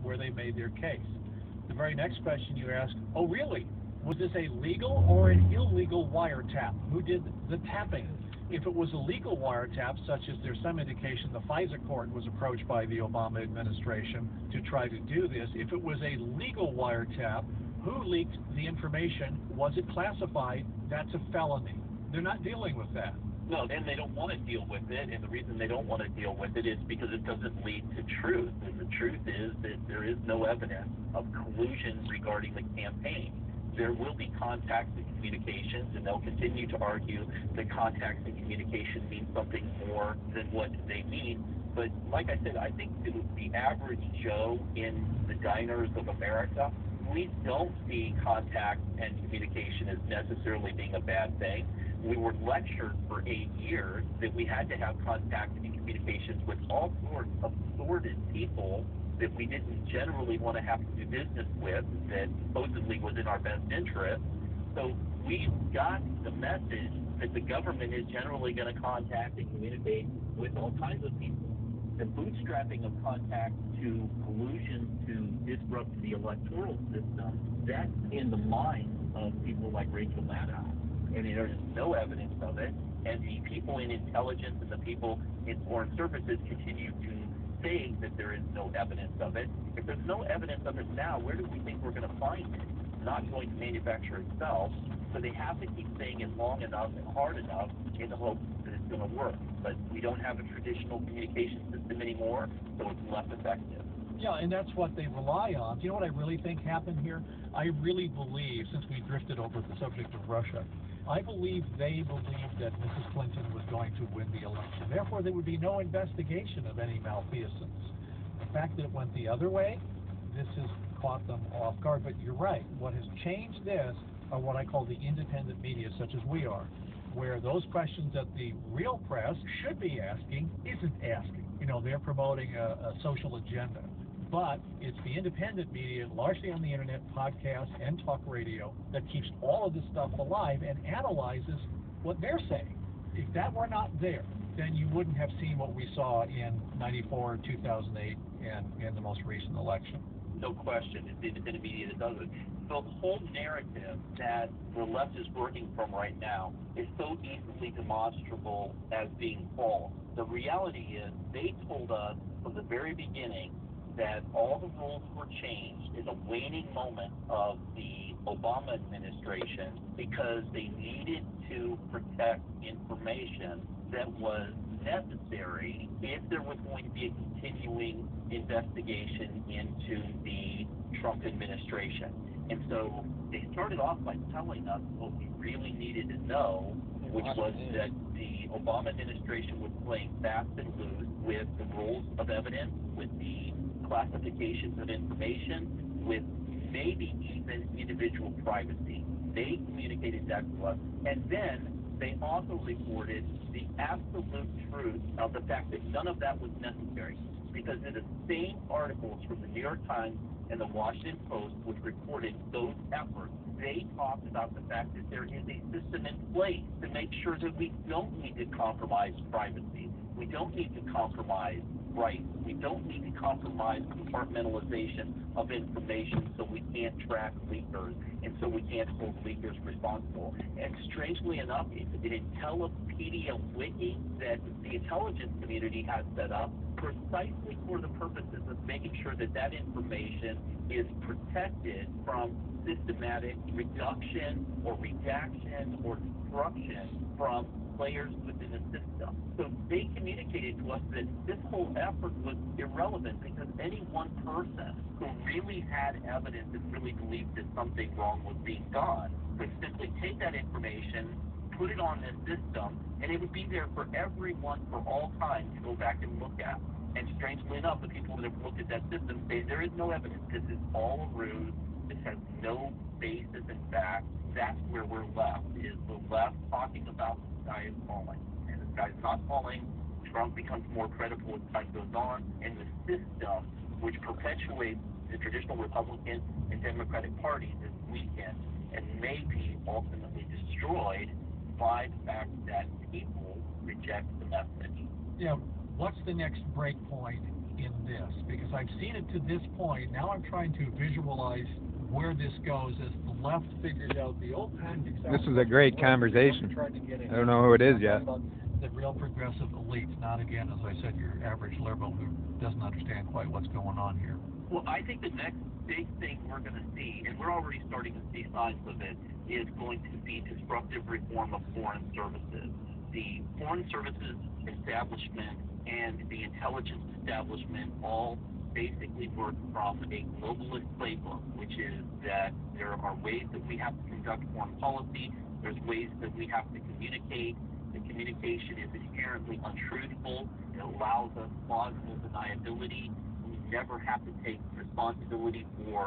where they made their case. The very next question you ask, oh really? Was this a legal or an illegal wiretap? Who did the tapping? If it was a legal wiretap, such as there's some indication the FISA court was approached by the Obama administration to try to do this, if it was a legal wiretap, who leaked the information? Was it classified? That's a felony. They're not dealing with that. No, and they don't want to deal with it, and the reason they don't want to deal with it is because it doesn't lead to truth, and the truth is that there is no evidence of collusion regarding the campaign. There will be contacts and communications, and they'll continue to argue that contacts and communication mean something more than what they mean. But like I said, I think to the average Joe in the diners of America, we don't see contact and communication as necessarily being a bad thing. We were lectured for 8 years that we had to have contact and communications with all sorts of sordid people that we didn't generally want to have to do business with, that supposedly was in our best interest. So we got the message that the government is generally going to contact and communicate with all kinds of people. The bootstrapping of contact to collusion to disrupt the electoral system, that's in the minds of people like Rachel Maddow. And there is no evidence of it, and the people in intelligence and the people in foreign services continue to say that there is no evidence of it. If there's no evidence of it now, where do we think we're going to find it? It's not going to manufacture itself, so they have to keep saying it long enough and hard enough in the hope that it's going to work. But we don't have a traditional communication system anymore, so it's less effective. Yeah, and that's what they rely on. Do you know what I really think happened here? I really believe, since we drifted over the subject of Russia, I believe they believed that Mrs. Clinton was going to win the election. Therefore, there would be no investigation of any malfeasance. The fact that it went the other way, this has caught them off guard. But you're right. What has changed this are what I call the independent media, such as we are, where those questions that the real press should be asking isn't asking. You know, they're promoting a social agenda. But it's the independent media, largely on the internet, podcasts, and talk radio, that keeps all of this stuff alive and analyzes what they're saying. If that were not there, then you wouldn't have seen what we saw in 94, 2008, and the most recent election. No question. It's the independent media that does it. The whole narrative that the left is working from right now is so easily demonstrable as being false. The reality is they told us from the very beginning that all the rules were changed in the waning moment of the Obama administration because they needed to protect information that was necessary if there was going to be a continuing investigation into the Trump administration. And so they started off by telling us what we really needed to know, which was that the Obama administration was playing fast and loose with the rules of evidence, with the classifications of information, with maybe even individual privacy. They communicated that to us. And then they also reported the absolute truth of the fact that none of that was necessary. Because in the same articles from the New York Times and the Washington Post, which reported those efforts, they talked about the fact that there is a system in place to make sure that we don't need to compromise privacy. We don't need to compromise rights. We don't need to compromise compartmentalization of information so we can't track leakers and so we can't hold leakers responsible. And strangely enough, it's an Intellipedia wiki that the intelligence community has set up precisely for the purposes of making sure that that information is protected from systematic reduction or redaction or destruction from players within the system. So they communicated to us that this whole effort was irrelevant because any one person who really had evidence and really believed that something wrong was being done could simply take that information, put it on this system, and it would be there for everyone for all time to go back and look at. And strangely enough, the people that have looked at that system say there is no evidence. This is all a ruse. This has no basis in fact. That's where we're left, is the left talking about the sky is falling. And the sky is not falling. Trump becomes more credible as time goes on. And the system, which perpetuates the traditional Republican and Democratic parties, is weakened and may be ultimately destroyed by the fact that people reject the message. Yeah. What's the next break point in this, because I've seen it to this point. Now I'm trying to visualize where this goes as the left figures out the old politics. This was a great conversation. I don't know who it is yet. The real progressive elites, not again, as I said, your average liberal who doesn't understand quite what's going on here. Well, I think the next big thing we're going to see, and we're already starting to see signs of it, is going to be disruptive reform of foreign services. The foreign services establishment and the intelligence establishment all basically work from a globalist playbook, which is that there are ways that we have to conduct foreign policy, there's ways that we have to communicate. The communication is inherently untruthful. It allows us plausible deniability. We never have to take responsibility for